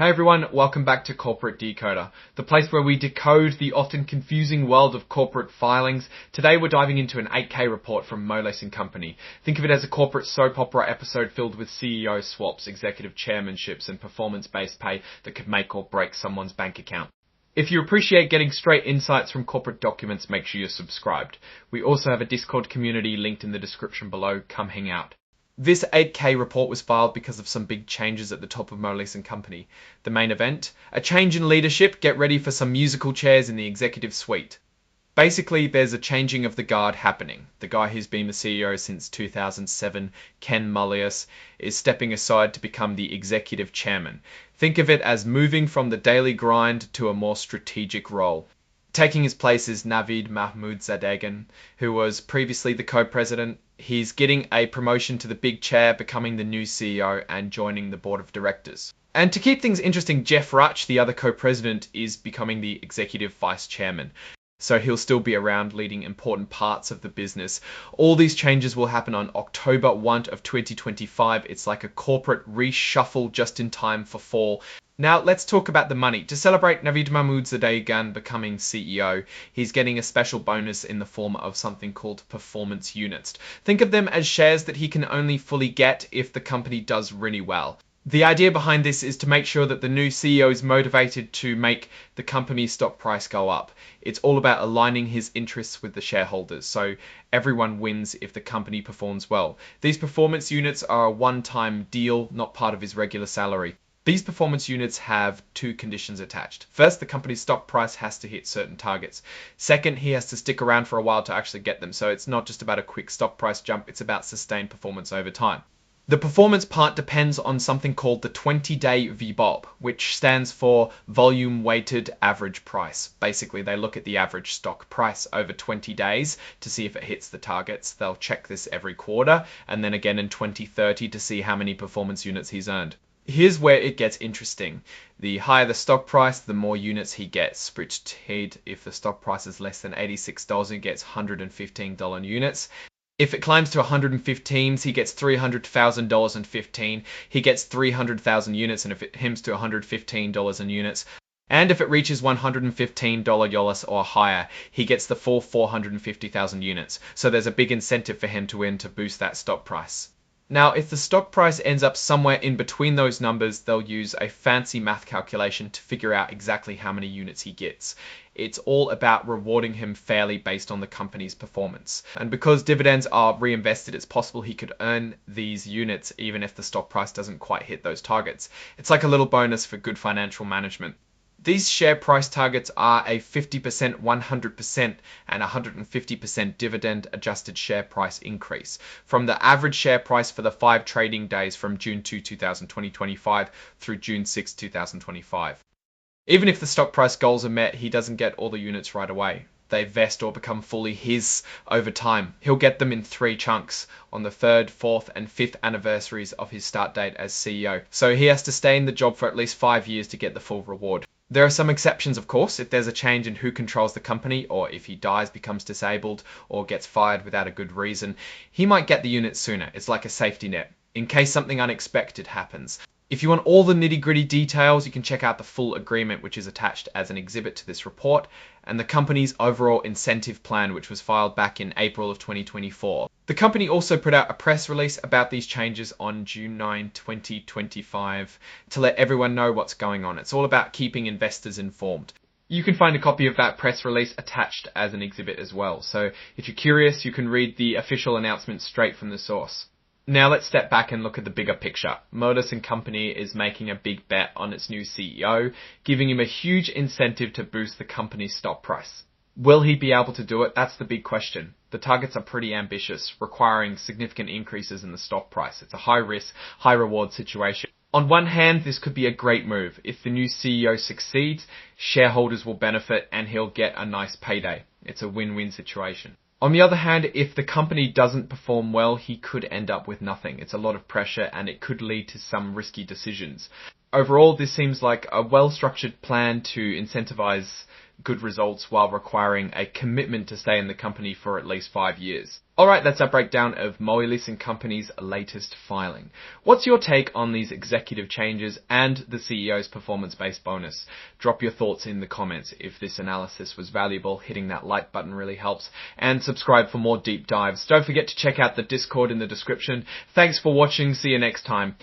Hey everyone, welcome back to Corporate Decoder, the place where we decode the often confusing world of corporate filings. Today we're diving into an 8K report from Moelis Co. Think of it as a corporate soap opera episode filled with CEO swaps, executive chairmanships, and performance-based pay that could make or break someone's bank account. If you appreciate getting straight insights from corporate documents, make sure you're subscribed. We also have a Discord community linked in the description below. Come hang out. This 8K report was filed because of some big changes at the top of Moelis Co. The main event, a change in leadership, get ready for some musical chairs in the executive suite. Basically, there's a changing of the guard happening. The guy who's been the CEO since 2007, Ken Moelis, is stepping aside to become the executive chairman. Think of it as moving from the daily grind to a more strategic role. Taking his place is Navid Mahmoudzadegan, who was previously the co-president. He's getting a promotion to the big chair, becoming the new CEO and joining the board of directors. And to keep things interesting, Jeff Rutch, the other co-president, is becoming the executive vice chairman. So he'll still be around leading important parts of the business. All these changes will happen on October 1 of 2025. It's like a corporate reshuffle just in time for fall. Now let's talk about the money. To celebrate Navid Mahmoudzadegan becoming CEO, he's getting a special bonus in the form of something called performance units. Think of them as shares that he can only fully get if the company does really well. The idea behind this is to make sure that the new CEO is motivated to make the company's stock price go up. It's all about aligning his interests with the shareholders, so everyone wins if the company performs well. These performance units are a one-time deal, not part of his regular salary. These performance units have two conditions attached. First, the company's stock price has to hit certain targets. Second, he has to stick around for a while to actually get them, so it's not just about a quick stock price jump, it's about sustained performance over time. The performance part depends on something called the 20-day VBOP, which stands for volume weighted average price. Basically, they look at the average stock price over 20 days to see if it hits the targets. They'll check this every quarter and then again in 2030 to see how many performance units he's earned. Here's where it gets interesting. The higher the stock price, the more units he gets. If the stock price is less than $86, he gets $115 units. If it climbs to 115, he gets $300,000 and 15. He gets 300,000 units, and if it hims to $115 in units, and if it reaches $115 or higher, he gets the full 450,000 units. So there's a big incentive for him to win to boost that stock price. Now, if the stock price ends up somewhere in between those numbers, they'll use a fancy math calculation to figure out exactly how many units he gets. It's all about rewarding him fairly based on the company's performance. And because dividends are reinvested, it's possible he could earn these units even if the stock price doesn't quite hit those targets. It's like a little bonus for good financial management. These share price targets are a 50%, 100%, and 150% dividend adjusted share price increase from the average share price for the 5 trading days from June 2, 2025 through June 6, 2025. Even if the stock price goals are met, he doesn't get all the units right away. They vest or become fully his over time. He'll get them in 3 chunks on the 3rd, 4th, and 5th anniversaries of his start date as CEO. So he has to stay in the job for at least 5 years to get the full reward. There are some exceptions, of course. If there's a change in who controls the company, or if he dies, becomes disabled, or gets fired without a good reason, he might get the units sooner. It's like a safety net, in case something unexpected happens. If you want all the nitty-gritty details, you can check out the full agreement, which is attached as an exhibit to this report, and the company's overall incentive plan, which was filed back in April of 2024. The company also put out a press release about these changes on June 9, 2025 to let everyone know what's going on. It's all about keeping investors informed. You can find a copy of that press release attached as an exhibit as well. So if you're curious, you can read the official announcement straight from the source. Now let's step back and look at the bigger picture. Moelis Co. is making a big bet on its new CEO, giving him a huge incentive to boost the company's stock price. Will he be able to do it? That's the big question. The targets are pretty ambitious, requiring significant increases in the stock price. It's a high risk, high reward situation. On one hand, this could be a great move. If the new CEO succeeds, shareholders will benefit and he'll get a nice payday. It's a win-win situation. On the other hand, if the company doesn't perform well, he could end up with nothing. It's a lot of pressure and it could lead to some risky decisions. Overall, this seems like a well-structured plan to incentivize good results while requiring a commitment to stay in the company for at least 5 years. Alright, that's our breakdown of Moelis Company's latest filing. What's your take on these executive changes and the CEO's performance-based bonus? Drop your thoughts in the comments. If this analysis was valuable, hitting that like button really helps. And subscribe for more deep dives. Don't forget to check out the Discord in the description. Thanks for watching. See you next time.